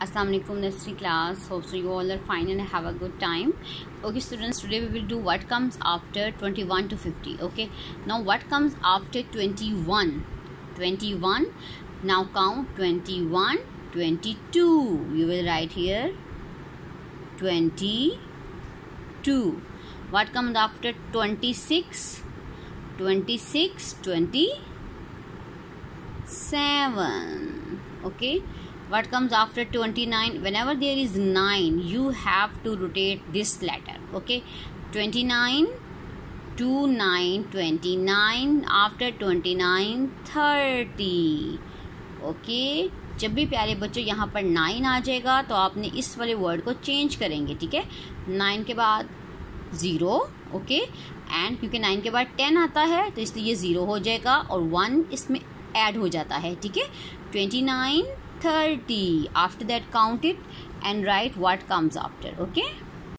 Assalamu alaikum nursery class. Hope so you all are fine and have a good time. Okay students, today we will do what comes after 21 to 50. Okay, now what comes after 21? 21. Now count 21, 22. You will write here 22. What comes after 26? 26, 27. Okay. What comes after 29? Whenever there is 9, you have to rotate this letter. Okay. 29, 29, 29. After 29, 30. Okay. जब भी प्यारे बच्चों यहाँ पर 9 आ जाएगा तो आपने इस वाले वर्ड को चेंज करेंगे. ठीक है. 9 के बाद 0. ओके. एंड क्योंकि 9 के बाद 10 आता है तो इसलिए ये 0 हो जाएगा और 1 इसमें ऐड हो जाता है. ठीक है. 29, 30. After that count it and write what comes after. Okay.